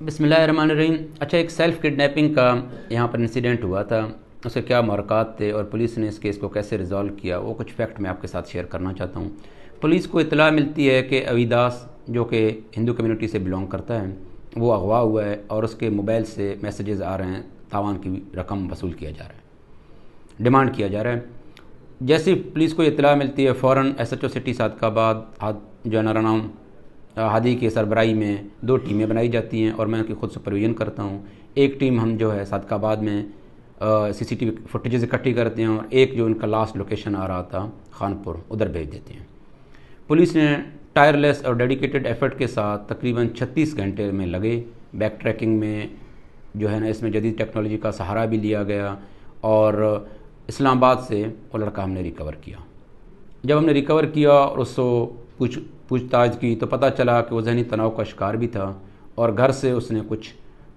बिस्मिल्लाहिर्रहमानिर्रहीम। अच्छा, एक सेल्फ़ किडनैपिंग का यहाँ पर इंसिडेंट हुआ था, उसके क्या महरक़ात थे और पुलिस ने इस केस को कैसे रिज़ॉल्व किया, वो कुछ फैक्ट मैं आपके साथ शेयर करना चाहता हूँ। पुलिस को इत्तला मिलती है कि अविदास जो कि हिंदू कम्युनिटी से बिलोंग करता है, वो अगवा हुआ है और उसके मोबाइल से मैसेजेस आ रहे हैं, तावान की रकम वसूल किया जा रहा है, डिमांड किया जा रहा है। जैसे ही पुलिस को इत्तला मिलती है, फ़ौरन SHO सिटी सादकाबाद जो है नाम हादी की सरबराही में 2 टीमें बनाई जाती हैं और मैं उनकी खुद सुपरविजन करता हूँ। एक टीम हम जो है सादकाबाद में CCTV फुटेजेस इकट्ठी करते हैं और एक जो उनका लास्ट लोकेशन आ रहा था खानपुर, उधर भेज देते हैं। पुलिस ने टायरलेस और डेडिकेटेड एफर्ट के साथ तकरीबन 36 घंटे में लगे। बैक ट्रैकिंग में जो है ना, इसमें जदीद टेक्नोलॉजी का सहारा भी लिया गया और इस्लामाबाद से वो लड़का हमने रिकवर किया। जब हमने रिकवर किया और उसको पूछताछ की तो पता चला कि वो ज़हनी तनाव का शिकार भी था और घर से उसने कुछ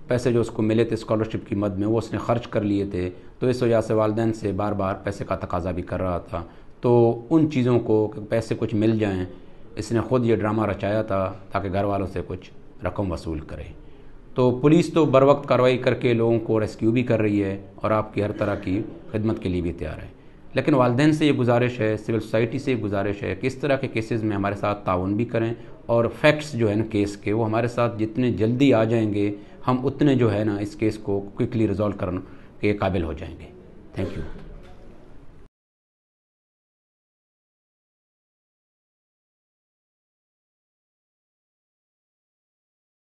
पैसे जो उसको मिले थे स्कॉलरशिप की मद में, वो उसने ख़र्च कर लिए थे। तो इस वजह से वालिदैन से बार बार पैसे का तकाजा भी कर रहा था। तो उन चीज़ों को कि पैसे कुछ मिल जाएं, इसने ख़ुद ये ड्रामा रचाया था ताकि घर वालों से कुछ रकम वसूल करे। तो पुलिस तो बर वक्त कार्रवाई करके लोगों को रेस्क्यू भी कर रही है और आपकी हर तरह की खिदमत के लिए भी तैयार है। लेकिन वालिदैन से ये गुजारिश है, सिविल सोसाइटी से ये गुजारिश है कि इस तरह के केसेस में हमारे साथ ताउन भी करें और फैक्ट्स जो है ना केस के, वो हमारे साथ जितने जल्दी आ जाएंगे हम उतने जो है ना इस केस को क्विकली रिजॉल्व करने के काबिल हो जाएंगे। Thank you.